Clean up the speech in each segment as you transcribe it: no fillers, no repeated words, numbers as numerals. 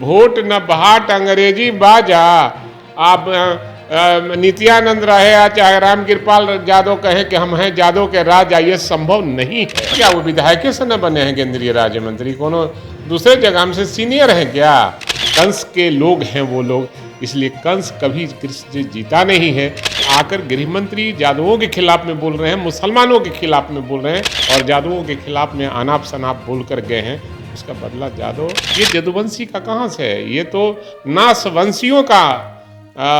Vote न बहाट अंग्रेजी बाजा। आप नित्यानंद राय या चाहे रामकृपाल यादव कहें कि हम हैं यादव के राजा, ये संभव नहीं है। क्या वो विधायक से न बने हैं केंद्रीय राज्य मंत्री? कोनो दूसरे जगह हमसे सीनियर हैं क्या? कंस के लोग हैं वो लोग, इसलिए कंस कभी कृष्ण जीता नहीं है। आकर गृह मंत्री यादवों के खिलाफ में बोल रहे हैं, मुसलमानों के खिलाफ में बोल रहे हैं और यादवों के खिलाफ में अनाप शनाप बोल कर गए हैं। उसका बदला यादव, ये यदुवंशी का कहाँ से है? ये तो नासवंशियों का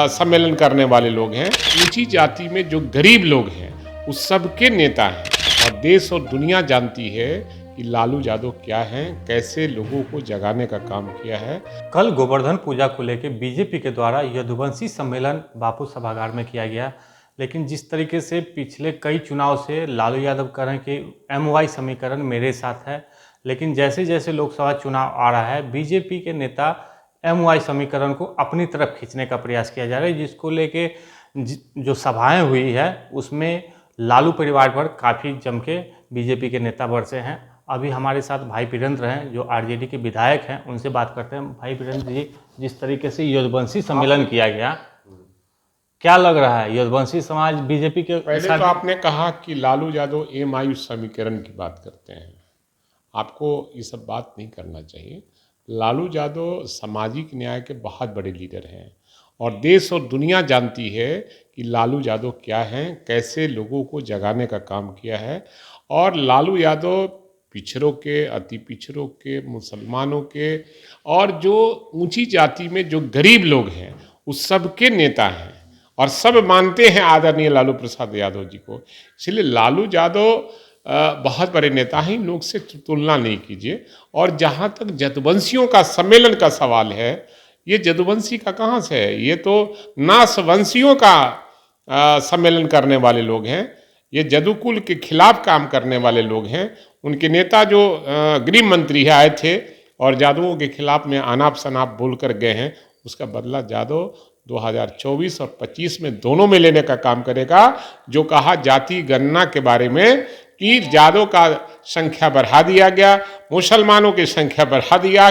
सम्मेलन करने वाले लोग हैं। ऊंची जाति में जो गरीब लोग हैं उस सबके नेता हैं और देश और दुनिया जानती है कि लालू यादव क्या हैं, कैसे लोगों को जगाने का काम किया है। कल गोवर्धन पूजा को लेकर बीजेपी के द्वारा यदुवंशी सम्मेलन बापू सभागार में किया गया, लेकिन जिस तरीके से पिछले कई चुनाव से लालू यादव कह रहे हैं कि MY समीकरण मेरे साथ है, लेकिन जैसे जैसे लोकसभा चुनाव आ रहा है बीजेपी के नेता MY समीकरण को अपनी तरफ खींचने का प्रयास किया जा रहा है, जिसको लेके जो सभाएं हुई है उसमें लालू परिवार पर काफ़ी जम के बीजेपी के नेता बरसे हैं। अभी हमारे साथ भाई वीरेंद्र हैं जो RJD के विधायक हैं, उनसे बात करते हैं। भाई वीरेंद्र जी, जिस तरीके से यदुवंशी सम्मेलन किया गया, क्या लग रहा है यदुवंशी समाज बीजेपी के पहले तो आपने कहा कि लालू यादव MY समीकरण की बात करते हैं, आपको ये सब बात नहीं करना चाहिए। लालू यादव सामाजिक न्याय के बहुत बड़े लीडर हैं और देश और दुनिया जानती है कि लालू यादव क्या हैं, कैसे लोगों को जगाने का काम किया है। और लालू यादव पिछड़ों के, अति पिछड़ों के, मुसलमानों के और जो ऊंची जाति में जो गरीब लोग हैं उस सब के नेता हैं और सब मानते हैं आदरणीय लालू प्रसाद यादव जी को। इसलिए लालू यादव बहुत बड़े नेता हैं, इन लोग से तुलना नहीं कीजिए। और जहाँ तक यदुवंशियों का सम्मेलन का सवाल है, ये यदुवंशी का कहाँ से है? ये तो नासवंशियों का सम्मेलन करने वाले लोग हैं, ये यदुकुल के खिलाफ काम करने वाले लोग हैं। उनके नेता जो गृह मंत्री है आए थे और यादवों के खिलाफ में अनाप शनाप बोल कर गए हैं, उसका बदला यादव 2024 और 25 में दोनों में लेने का काम करेगा। जो कहा जाति गणना के बारे में कि यादव का संख्या बढ़ा दिया गया, मुसलमानों की संख्या बढ़ा दिया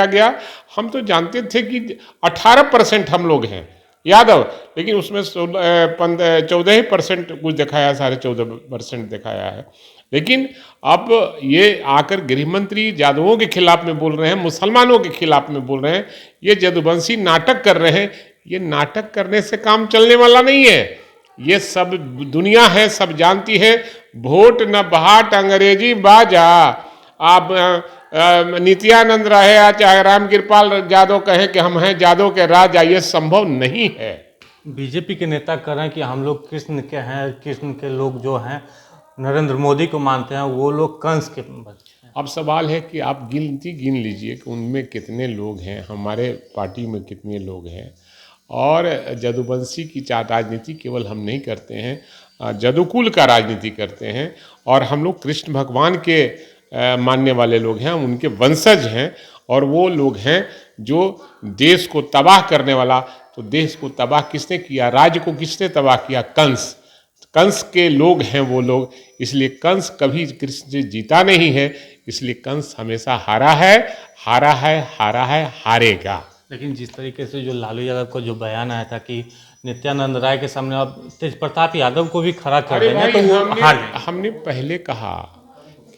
गया, हम तो जानते थे कि 18% हम लोग हैं यादव, लेकिन उसमें 14% कुछ दिखाया, 14.5% दिखाया है। लेकिन अब ये आकर गृह मंत्री यादवों के खिलाफ में बोल रहे हैं, मुसलमानों के खिलाफ में बोल रहे हैं, ये यदुवंशी नाटक कर रहे हैं। ये नाटक करने से काम चलने वाला नहीं है, ये सब दुनिया है, सब जानती है। वोट न बहाट अंग्रेजी बाजा। आप नित्यानंद राय या चाहे रामकृपाल यादव कहें कि हम हैं यादव के राजा, ये संभव नहीं है। बीजेपी के नेता कह रहे हैं कि हम लोग कृष्ण के हैं, कृष्ण के लोग जो हैं नरेंद्र मोदी को मानते हैं, वो लोग कंस के बच्चे हैं। अब सवाल है कि आप गिन लीजिए कि उनमें कितने लोग हैं, हमारे पार्टी में कितने लोग हैं। और यदुवंशी की राजनीति केवल हम नहीं करते हैं, यदुकुल का राजनीति करते हैं और हम लोग कृष्ण भगवान के मानने वाले लोग हैं, उनके वंशज हैं। और वो लोग हैं जो देश को तबाह करने वाला, तो देश को तबाह किसने किया? राज्य को किसने तबाह किया? कंस। कंस के लोग हैं वो लोग, इसलिए कंस कभी कृष्ण जीता नहीं है। इसलिए कंस हमेशा हारा है, हारेगा। लेकिन जिस तरीके से जो लालू यादव का जो बयान आया था कि नित्यानंद राय के सामने अब तेज प्रताप यादव को भी खड़ा कर देंगे तो वो हार जाएंगे। हमने पहले कहा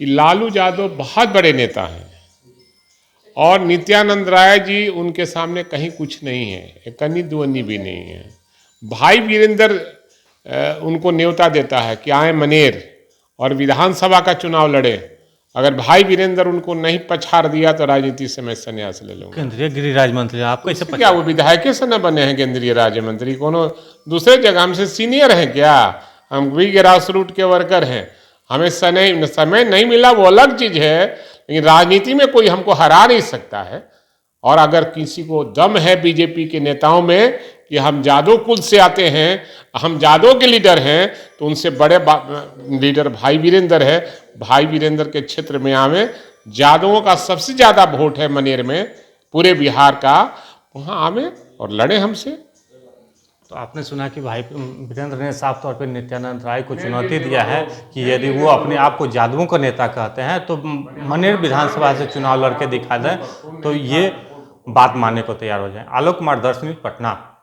कि लालू यादव बहुत बड़े नेता हैं और नित्यानंद राय जी उनके सामने कहीं कुछ नहीं है, एक अन्नी दुअन्नी भी नहीं है। भाई वीरेंद्र उनको न्योता देता है कि आए मनेर और विधानसभा का चुनाव लड़े। अगर भाई वीरेंद्र उनको नहीं पछाड़ दिया तो राजनीति से मैं संन्यास ले लूंगा। केंद्रीय गृह राज्य मंत्री आप कैसे क्या वो विधायक से न बने हैं केंद्रीय राज्य मंत्री? कोनो दूसरे जगह हमसे सीनियर हैं क्या? हम भी ग्रास रूट के वर्कर हैं, हमें समय नहीं मिला वो अलग चीज है, लेकिन राजनीति में कोई हमको हरा नहीं सकता है। और अगर किसी को दम है बीजेपी के नेताओं में कि हम यादव कुल से आते हैं, हम यादव के लीडर हैं, तो उनसे बड़े लीडर भाई वीरेंद्र है। भाई वीरेंद्र के क्षेत्र में आवे, यादवों का सबसे ज़्यादा वोट है मनेर में पूरे बिहार का, वहाँ आवे और लड़े हमसे। तो आपने सुना कि भाई वीरेंद्र ने साफ तौर पर नित्यानंद राय को चुनौती दिया है कि यदि वो अपने आप को यादवों का नेता कहते हैं तो मनेर विधानसभा से चुनाव लड़के दिखा दें, तो ये बात मानने को तैयार हो जाएं। आलोक कुमार, दर्शन न्यूज़, पटना।